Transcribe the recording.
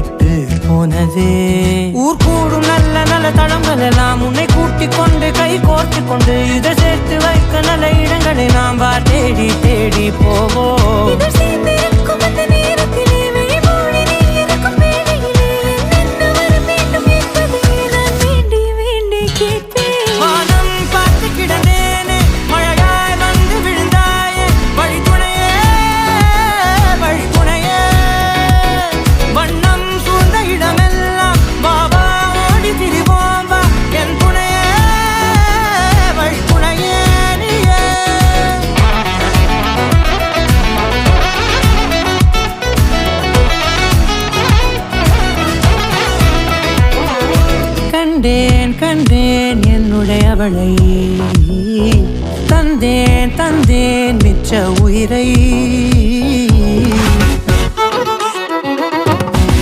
விட்டு போனதே. ஊர் கூடும் நல்ல நல்ல தளங்கள் எல்லாம் உன்னை கூட்டிக் கொண்டு கை கோர்த்து கொண்டு இதை சேர்த்து வைக்க நல்ல இடங்களை நாம் வா தேடி தேடி போவோம். கண்டேன் கண்டேன் என்னுடையவளை, தந்தேன் தந்தேன் மிச்ச உயிரை.